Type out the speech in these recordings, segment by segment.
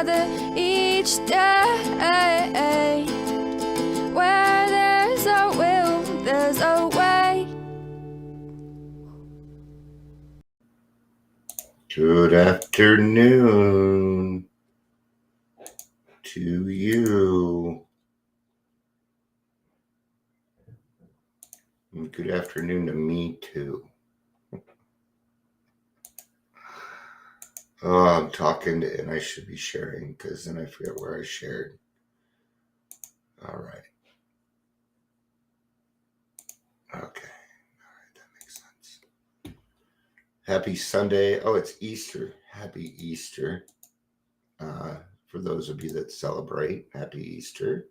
another each day. Where there's a will, there's a way. Good afternoon to you. And good afternoon to me too. Oh, I'm talking and I should be sharing because then I forget where I shared. All right. Okay. All right. That makes sense. Happy Sunday. Oh, it's Easter. Happy Easter. For those of you that celebrate, happy Easter.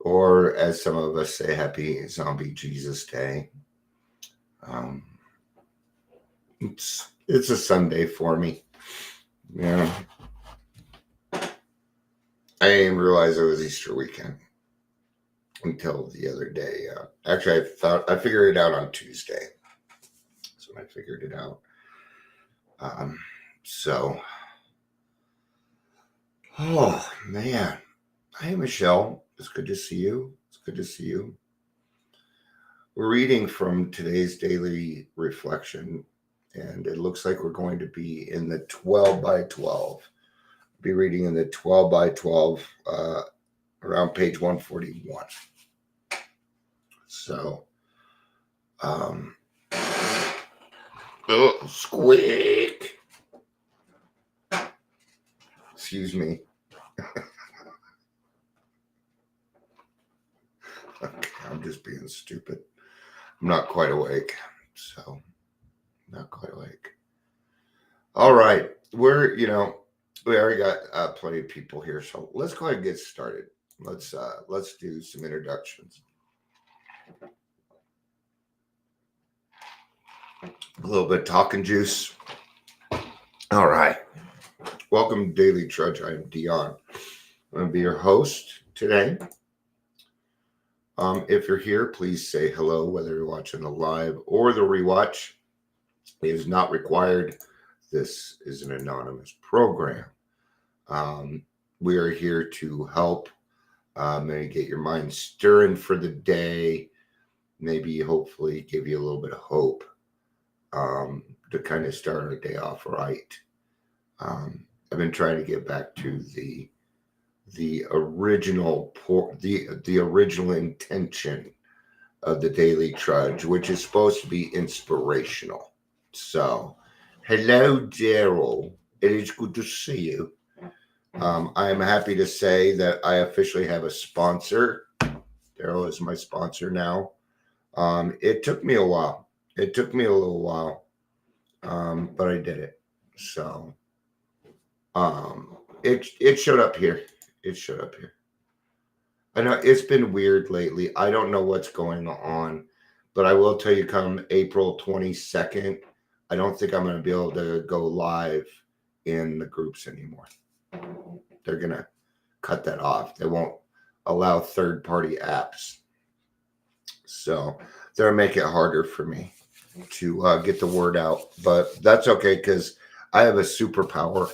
Or as some of us say, happy Zombie Jesus Day. It's a Sunday for me. Yeah. I didn't even realize it was Easter weekend until the other day. Actually, I figured it out on Tuesday. So I figured it out. Oh man. Hey Michelle, it's good to see you. It's good to see you. We're reading from today's daily reflection, and it looks like we're going to be in the 12 by 12. Be reading in the 12 by 12 around page 141. So, squeak. Excuse me. Okay, I'm just being stupid. I'm not quite awake, so not quite awake. All right, we already got plenty of people here, so let's go ahead and get started. Let's do some introductions. A little bit of talking juice. All right. Welcome to Daily Trudge. I am Dion. I'm going to be your host today. If you're here, please say hello, whether you're watching the live or the rewatch. It is not required. This is an anonymous program. We are here to help maybe get your mind stirring for the day, maybe hopefully give you a little bit of hope to kind of start our day off right. I've been trying to get back to the original the original intention of the Daily Trudge, which is supposed to be inspirational. So, hello, Daryl. It is good to see you. I am happy to say that I officially have a sponsor. Daryl is my sponsor now. It took me a while. It took me a little while, but I did it. So, it showed up here. It showed up here. I know it's been weird lately. I don't know what's going on, but I will tell you, come April 22nd, I don't think I'm going to be able to go live in the groups anymore. They're going to cut that off. They won't allow third-party apps. So they'll make it harder for me to get the word out. But that's okay because I have a superpower.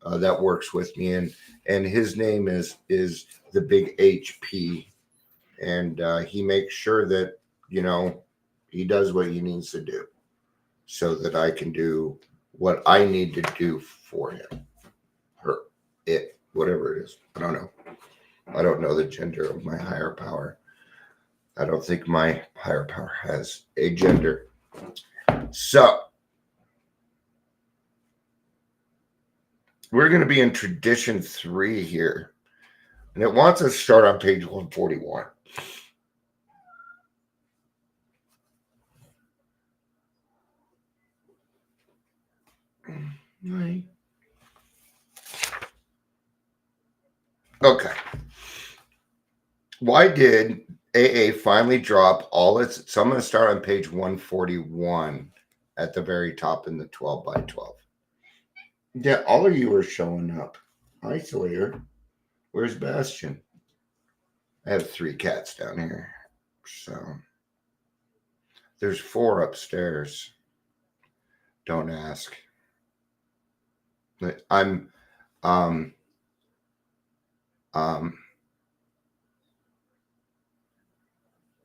That works with me, and his name is the Big HP, and he makes sure that he does what he needs to do so that I can do what I need to do for him, her, it, whatever it is. I don't know. I don't know the gender of my higher power. I don't think my higher power has a gender. So we're going to be in tradition 3 here. And it wants us to start on page 141. Okay. Why did AA finally drop all its... So I'm going to start on page 141 at the very top in the 12 by 12. Yeah, all of you are showing up. Hi, Sawyer. Where's Bastion? I have 3 cats down here. So there's 4 upstairs. Don't ask. I'm um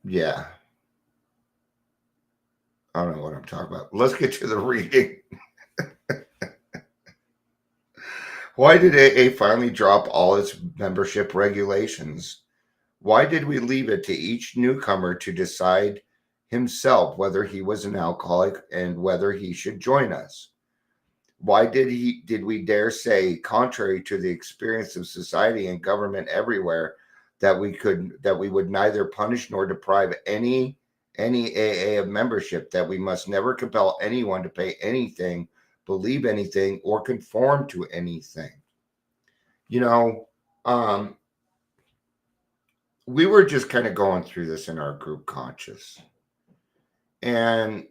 yeah, I don't know what I'm talking about. Let's get to the reading. Why did AA finally drop all its membership regulations? Why did we leave it to each newcomer to decide himself whether he was an alcoholic and whether he should join us? Why did we dare say, contrary to the experience of society and government everywhere, that we would neither punish nor deprive any AA of membership, that we must never compel anyone to pay anything, believe anything, or conform to anything? You know, um, we were just kind of going through this in our group conscious. And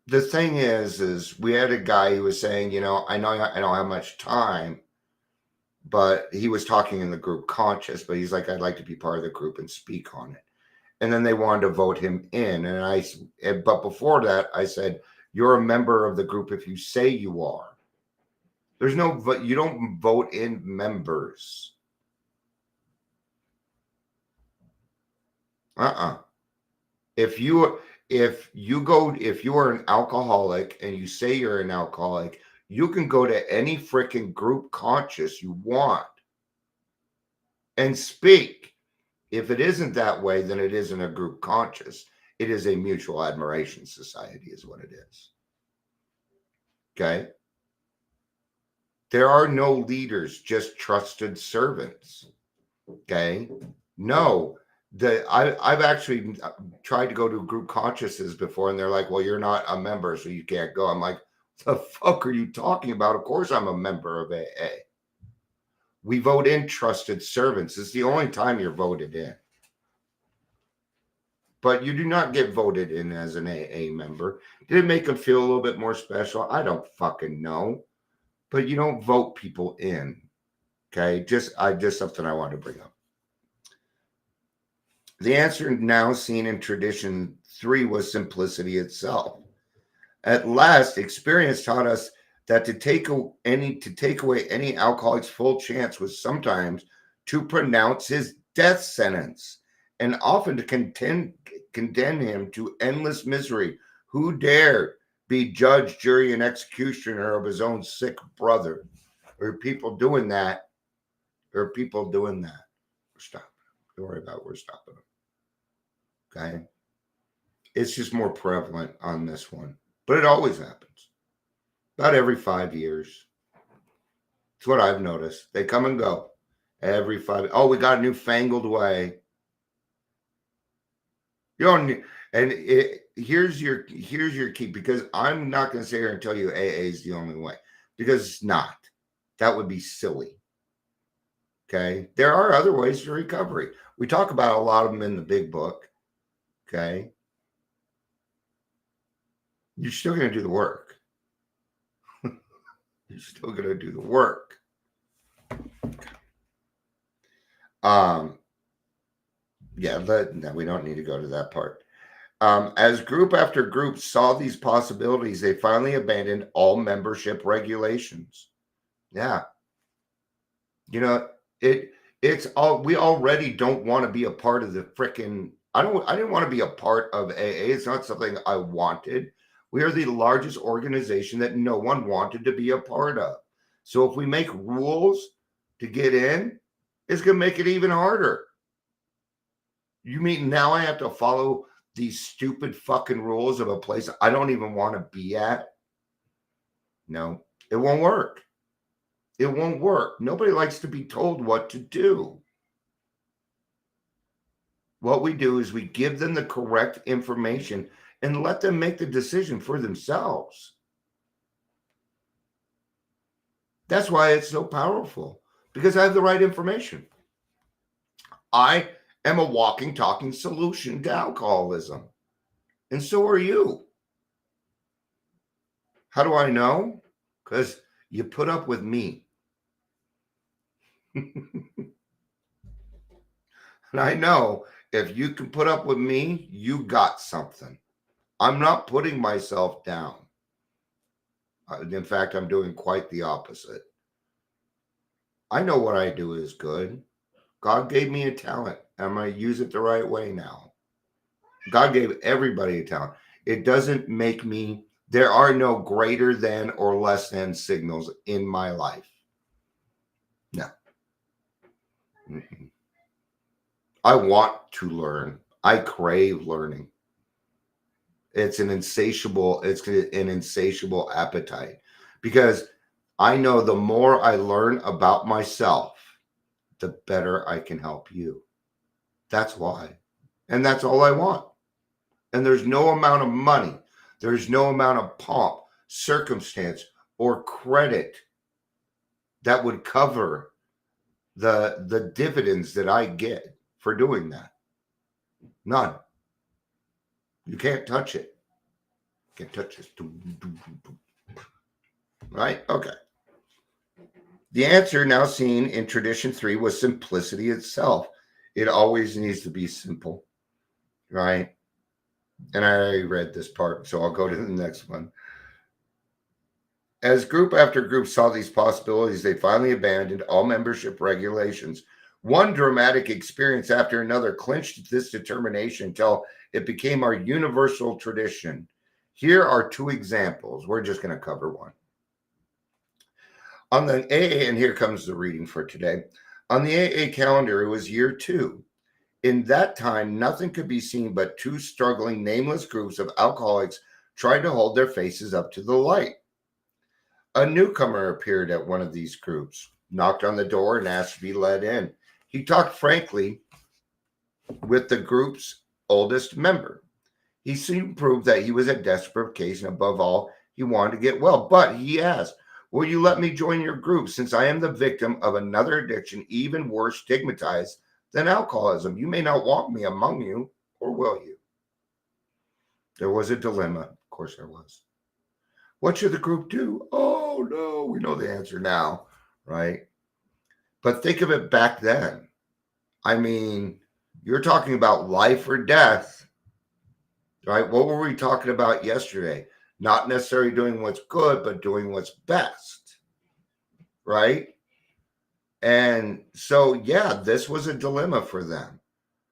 the thing is we had a guy who was saying, I know I don't have much time, but he was talking in the group conscious, but he's like, I'd like to be part of the group and speak on it. And then they wanted to vote him in. But before that, I said, you're a member of the group if you say you are. There's no, you don't vote in members. If you are an alcoholic and you say you're an alcoholic, you can go to any freaking group conscious you want and speak. If it isn't that way, then it isn't a group conscious. It is a mutual admiration society, is what it is. Okay. There are no leaders, just trusted servants. Okay. No, I've actually tried to go to group consciousness before, and they're like, well, you're not a member, so you can't go. I'm like, what the fuck are you talking about? Of course I'm a member of AA. We vote in trusted servants. It's the only time you're voted in. But you do not get voted in as an AA member. Did it make them feel a little bit more special? I don't fucking know. But you don't vote people in. Okay, just something I wanted to bring up. The answer now seen in tradition 3 was simplicity itself. At last, experience taught us that to take away any alcoholic's full chance was sometimes to pronounce his death sentence, and often to condemn him to endless misery. Who dared be judge, jury, and executioner of his own sick brother? There are people doing that. We're stopping. Don't worry about it. We're stopping them. Okay. It's just more prevalent on this one, but it always happens about every 5 years. It's what I've noticed. They come and go every 5. Oh, we got a newfangled way. You don't, and here's your key, because I'm not going to sit here and tell you AA is the only way, because it's not. That would be silly. Okay. There are other ways to recovery. We talk about a lot of them in the big book. Okay. You're still going to do the work. You're still going to do the work. Yeah, no, we don't need to go to that part. As group after group saw these possibilities, they finally abandoned all membership regulations. Yeah. It's all, we already don't want to be a part of the frickin', I didn't want to be a part of AA. It's not something I wanted. We are the largest organization that no one wanted to be a part of. So if we make rules to get in, it's going to make it even harder. You mean now I have to follow these stupid fucking rules of a place I don't even want to be at? No, it won't work. It won't work. Nobody likes to be told what to do. What we do is we give them the correct information and let them make the decision for themselves. That's why it's so powerful, because I have the right information. I am a walking, talking solution to alcoholism. And so are you. How do I know? Because you put up with me. And I know if you can put up with me, you got something. I'm not putting myself down. In fact, I'm doing quite the opposite. I know what I do is good. God gave me a talent. I'm going to use it the right way now. God gave everybody a talent. It doesn't make me, there are no greater than or less than signals in my life. No. Mm-mm. I want to learn. I crave learning. It's an insatiable appetite, because I know the more I learn about myself, the better I can help you. That's why. And that's all I want. And there's no amount of money, there's no amount of pomp, circumstance, or credit that would cover the dividends that I get for doing that. None. You can't touch it. You can't touch this. Right? Okay. The answer now seen in tradition 3 was simplicity itself. It always needs to be simple. Right? And I already read this part, so I'll go to the next one. As group after group saw these possibilities, they finally abandoned all membership regulations. One dramatic experience after another clinched this determination until it became our universal tradition. Here are 2 examples. We're just going to cover one. On the AA, and here comes the reading for today. On the AA calendar, it was year 2. In that time, nothing could be seen but 2 struggling, nameless groups of alcoholics trying to hold their faces up to the light. A newcomer appeared at one of these groups, knocked on the door, and asked to be let in. He talked frankly with the group's oldest member. He soon proved that he was a desperate case, and above all, he wanted to get well. But he asked, "Will you let me join your group, since I am the victim of another addiction, even worse stigmatized than alcoholism? You may not want me among you, or will you?" There was a dilemma. Of course there was. What should the group do? Oh, no, we know the answer now, right? But think of it back then. I mean, you're talking about life or death, right? What were we talking about yesterday? Not necessarily doing what's good, but doing what's best, right? And so, yeah, this was a dilemma for them.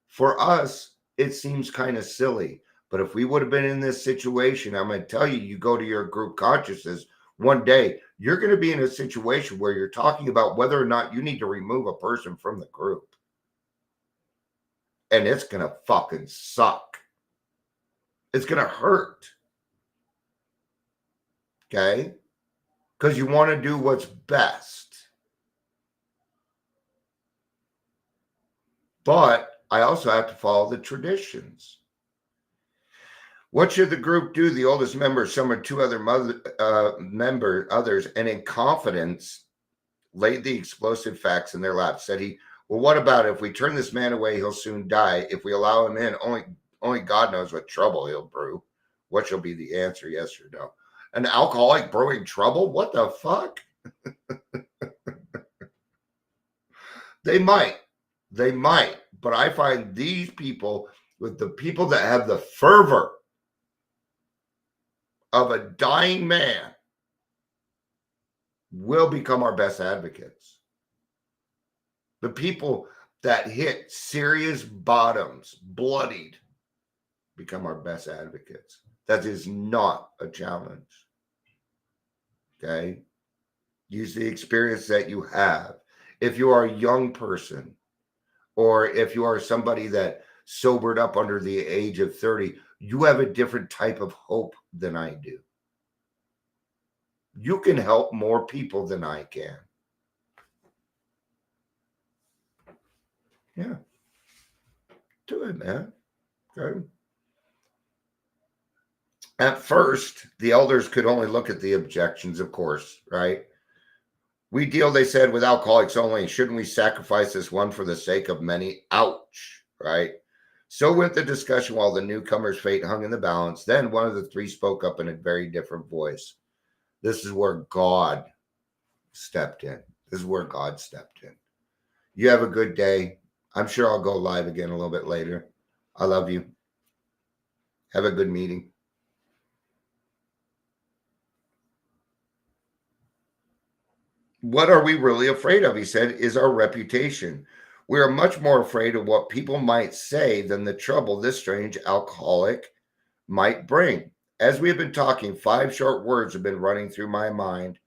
For us, it seems kind of silly. But if we would have been in this situation, I'm going to tell you, you go to your group consciousness, one day you're going to be in a situation where you're talking about whether or not you need to remove a person from the group. And it's going to fucking suck. It's going to hurt. Okay? Because you want to do what's best. But I also have to follow the traditions. What should the group do? The oldest member summoned 2 other others, and in confidence laid the explosive facts in their laps. Said he, "Well, what about if we turn this man away, he'll soon die. If we allow him in, only God knows what trouble he'll brew." What shall be the answer, yes or no? An alcoholic brewing trouble? What the fuck? They might. But I find these people, with the people that have the fervor of a dying man, will become our best advocates. The people that hit serious bottoms, bloodied, become our best advocates. That is not a challenge. Okay? Use the experience that you have. If you are a young person, or if you are somebody that sobered up under the age of 30, you have a different type of hope than I do. You can help more people than I can. Yeah. Do it, man. Okay. At first, the elders could only look at the objections, of course, right? We deal, they said, with alcoholics only. Shouldn't we sacrifice this one for the sake of many? Ouch, right? So went the discussion while the newcomer's fate hung in the balance. Then one of the 3 spoke up in a very different voice. This is where God stepped in. This is where God stepped in. You have a good day. I'm sure I'll go live again a little bit later. I love you. Have a good meeting. What are we really afraid of? He said, is our reputation. We are much more afraid of what people might say than the trouble this strange alcoholic might bring. As we have been talking, 5 short words have been running through my mind.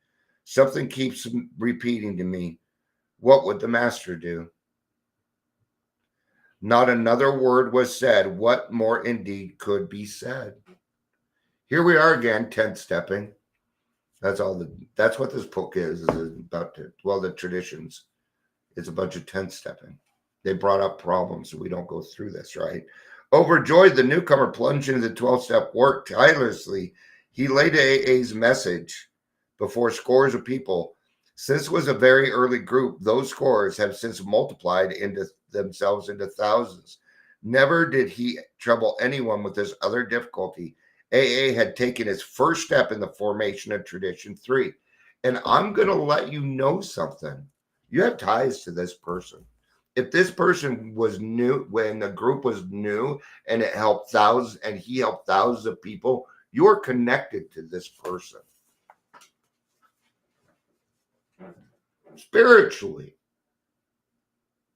Something keeps repeating to me. What would the master do? Not another word was said. What more indeed could be said? Here we are again, 10th stepping. That's what this book is about. The traditions. It's a bunch of 10th stepping. They brought up problems, so we don't go through this, right? Overjoyed, the newcomer plunged into the 12-step work tirelessly. He laid AA's message before scores of people. Since it was a very early group, those scores have since multiplied into themselves into thousands. Never did he trouble anyone with this other difficulty. AA had taken its first step in the formation of Tradition 3. And I'm going to let you know something. You have ties to this person. If this person was new, when the group was new and it helped thousands and he helped thousands of people, you're connected to this person. Spiritually.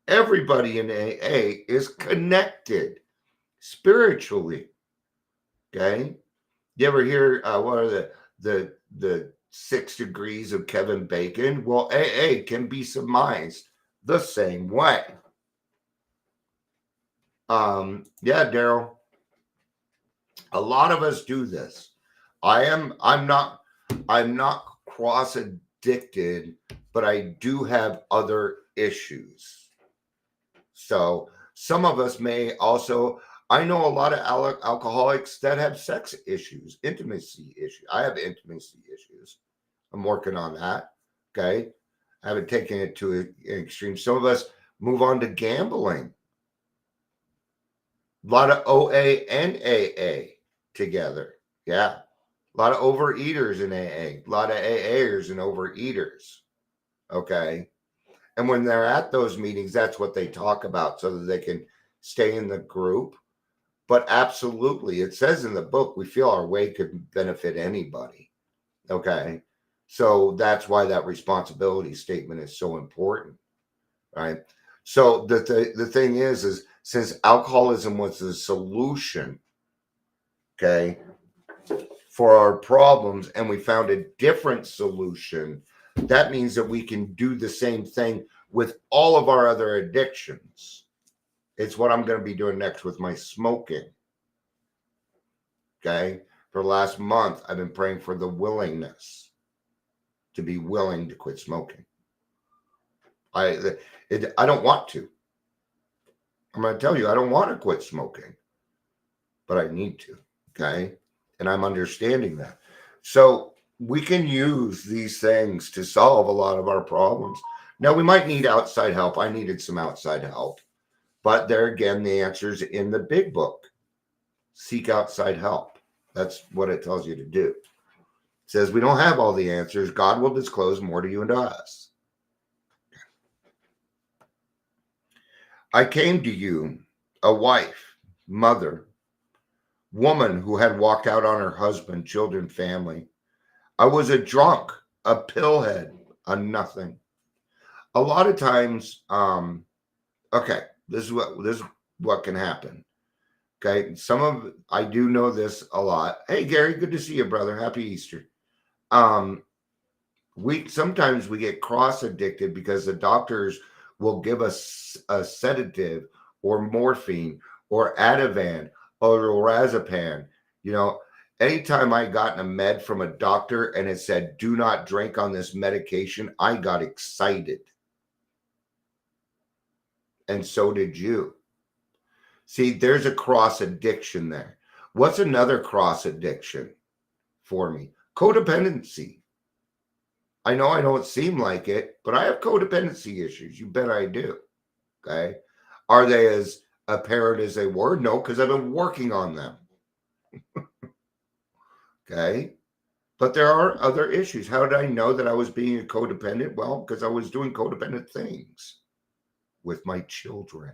Everybody in AA is connected spiritually. Okay? You ever hear what are the 6 degrees of Kevin Bacon? Well, AA can be surmised the same way. Yeah, Daryl. A lot of us do this. I'm not cross addicted, but I do have other issues. So some of us may also, I know a lot of alcoholics that have sex issues, intimacy issues. I have intimacy issues. I'm working on that. Okay. I haven't taken it to an extreme. Some of us move on to gambling. A lot of OA and AA together. Yeah. A lot of overeaters in AA. A lot of AAers and overeaters. Okay. And when they're at those meetings, that's what they talk about so that they can stay in the group. But absolutely, it says in the book, we feel our way could benefit anybody. Okay. So that's why that responsibility statement is so important. Right. So the thing is since alcoholism was the solution, okay, for our problems, and we found a different solution, that means that we can do the same thing with all of our other addictions. It's what I'm going to be doing next with my smoking. Okay. For the last month, I've been praying for the willingness to be willing to quit smoking. I don't want to. I'm going to tell you, I don't want to quit smoking, but I need to. Okay. And I'm understanding that. So we can use these things to solve a lot of our problems. Now, we might need outside help. I needed some outside help. But there again, the answer is in the big book. Seek outside help. That's what it tells you to do. It says we don't have all the answers. God will disclose more to you and to us. I came to you, a wife, mother, woman who had walked out on her husband, children, family. I was a drunk, a pillhead, a nothing. A lot of times, okay, this is what can happen. Okay, I do know this a lot. Hey, Gary, good to see you, brother. Happy Easter. Sometimes we get cross addicted because the doctors will give us a sedative or morphine or Ativan or lorazepam. You know, anytime I got a med from a doctor and it said, do not drink on this medication, I got excited. And so did you. See, there's a cross addiction there. What's another cross addiction for me? Codependency. I know I don't seem like it, but I have codependency issues. You bet I do. Okay. Are they as apparent as they were? No, because I've been working on them. Okay. But there are other issues. How did I know that I was being a codependent? Well, because I was doing codependent things with my children.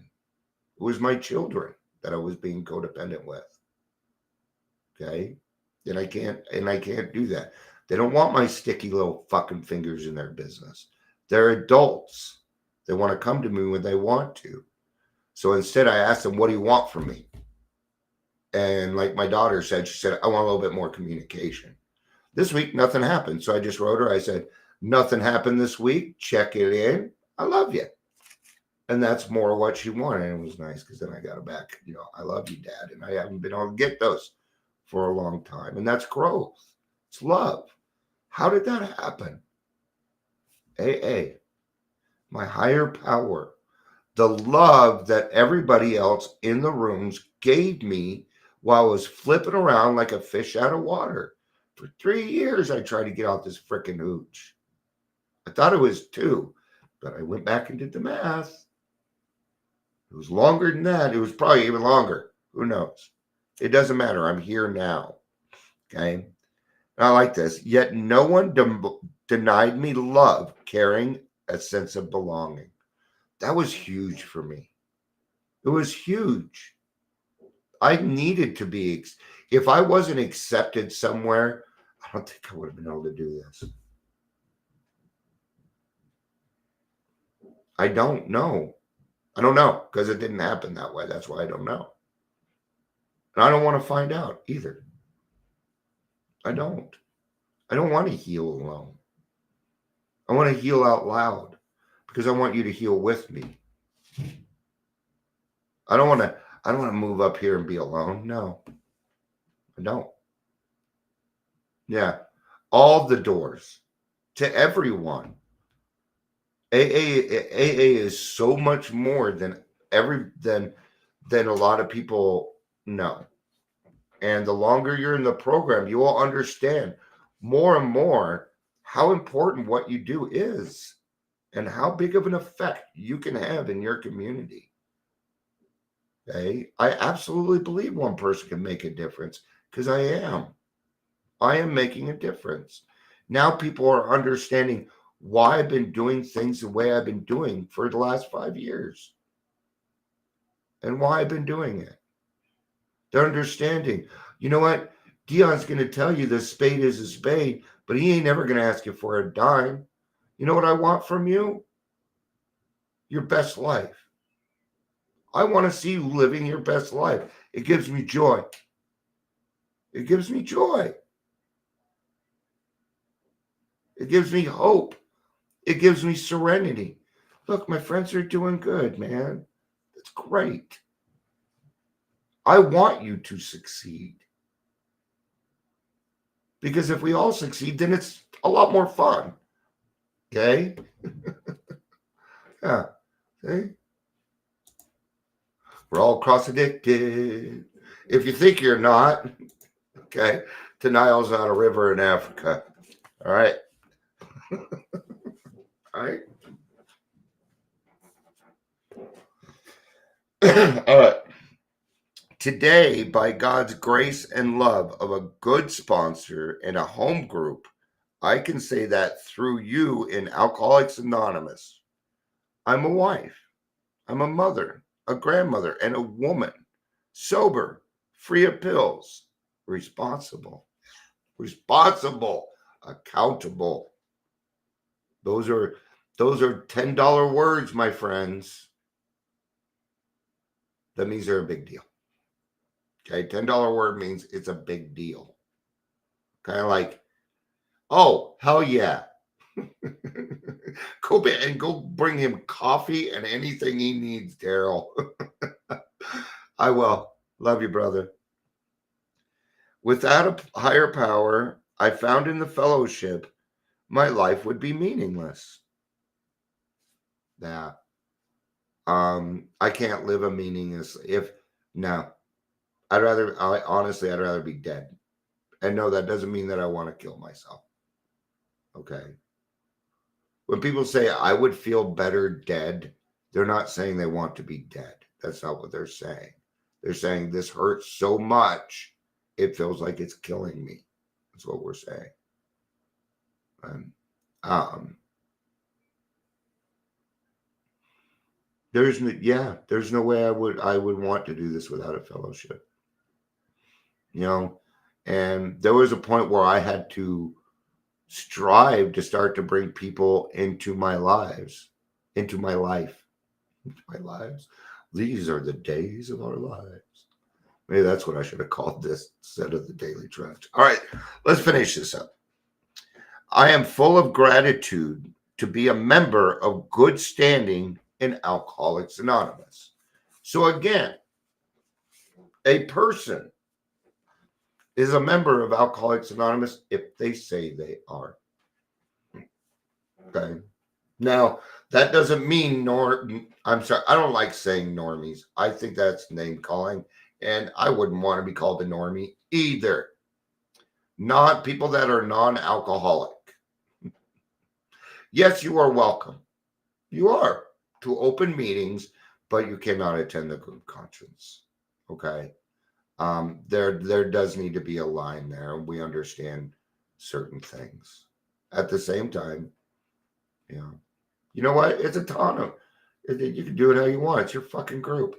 It was my children that I was being codependent with. Okay. And I can't do that. They don't want my sticky little fucking fingers in their business. They're adults. They want to come to me when they want to. So instead, I asked them, what do you want from me? And like my daughter said, she said, I want a little bit more communication. This week, nothing happened. So I just wrote her. I said, nothing happened this week. Check it in. I love you. And that's more what she wanted. And it was nice because then I got her back, I love you, Dad. And I haven't been able to get those for a long time. And that's growth. It's love. How did that happen? AA, my higher power, the love that everybody else in the rooms gave me while I was flipping around like a fish out of water. For 3 years, I tried to get out this frickin' hooch. I thought it was 2, but I went back and did the math. It was longer than that. It was probably even longer. Who knows? It doesn't matter. I'm here now. Okay? And I like this. Yet no one denied me love, caring, a sense of belonging. That was huge for me. It was huge. I needed to be. If I wasn't accepted somewhere, I don't think I would have been able to do this. I don't know. I don't know because it didn't happen that way. That's why I don't know. And I don't want to find out either. I don't want to heal alone. I want to heal out loud because I want you to heal with me. I don't want to move up here and be alone. No, I don't. Yeah. All the doors to everyone. AA is so much more than a lot of people know. And the longer you're in the program, you will understand more and more how important what you do is and how big of an effect you can have in your community. Okay? I absolutely believe one person can make a difference because I am making a difference. Now people are understanding why I've been doing things the way I've been doing for the last 5 years and why I've been doing it. They're understanding. You know what? Dion's going to tell you the spade is a spade, but he ain't ever going to ask you for a dime. You know what I want from you? Your best life. I want to see you living your best life. It gives me joy. It gives me joy. It gives me hope. It gives me serenity. Look, my friends are doing good, man. That's great. I want you to succeed. Because if we all succeed, then it's a lot more fun. Okay? Yeah. See? We're all cross addicted. If you think you're not, okay, the Nile's not a river in Africa. All right? All right? All right. Today, by God's grace and love of a good sponsor and a home group, I can say that through you in Alcoholics Anonymous, I'm a wife, I'm a mother, a grandmother, and a woman, sober, free of pills, responsible, accountable. Those are $10 words, my friends. That means they're a big deal. Okay, $10 word means it's a big deal. Kind of like, oh, hell yeah. Go bring him coffee and anything he needs, Daryl. I will. Love you, brother. Without a higher power I found in the fellowship, my life would be meaningless. That I can't live a meaningless I'd rather be dead. And no, that doesn't mean that I want to kill myself. Okay. When people say I would feel better dead, they're not saying they want to be dead. That's not what they're saying. They're saying this hurts so much, it feels like it's killing me. That's what we're saying. There's no way I would want to do this without a fellowship. And there was a point where I had to strive to start to bring people into my lives, into my life, into my lives. These are the days of our lives. Maybe that's what I should have called this instead of the Daily Trudge. All right, let's finish this up. I am full of gratitude to be a member of good standing in Alcoholics Anonymous. So again, a person is a member of Alcoholics Anonymous if they say they are. Okay. Now, that doesn't mean I'm sorry, I don't like saying normies. I think that's name calling, and I wouldn't want to be called a normie either. Not people that are non-alcoholic. Yes, you are welcome. You are to open meetings, but you cannot attend the group conscience. Okay. There does need to be a line there, and we understand certain things. At the same time, you know what? It's autonomous. You can do it how you want. It's your fucking group.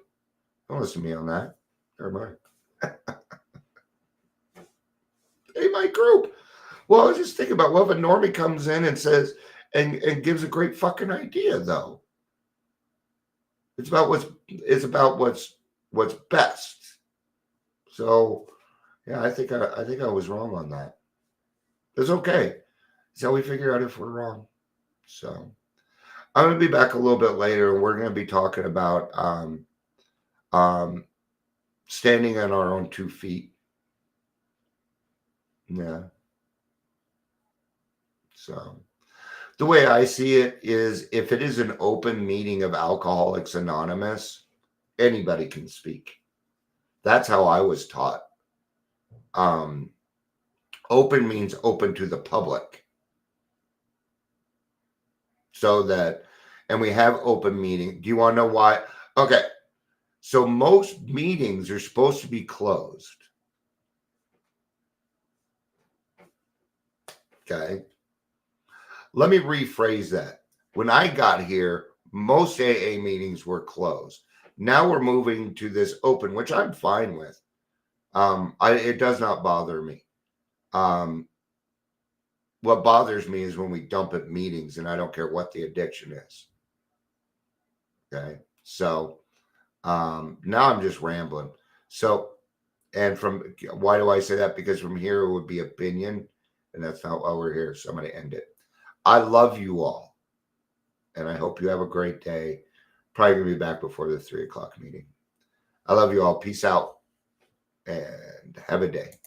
Don't listen to me on that. Never mind. Hey, my group. Well, I was just thinking about if a normie comes in and says and gives a great fucking idea, though. It's about what's best. So, yeah, I think I was wrong on that. It's okay. It's how we figure out if we're wrong. So, I'm going to be back a little bit later, and we're going to be talking about standing on our own 2 feet. Yeah. So, the way I see it is if it is an open meeting of Alcoholics Anonymous, anybody can speak. That's how I was taught. Open means open to the public. So that, and we have open meeting. Do you want to know why? Okay. So most meetings are supposed to be closed. Okay. Let me rephrase that. When I got here, most AA meetings were closed. Now we're moving to this open, which I'm fine with. It does not bother me. What bothers me is when we dump at meetings, and I don't care what the addiction is. Okay. So now I'm just rambling. So, and why do I say that? Because from here it would be opinion, and that's not why we're here. So I'm going to end it. I love you all, and I hope you have a great day. Probably going to be back before the 3:00 meeting. I love you all. Peace out, and have a day.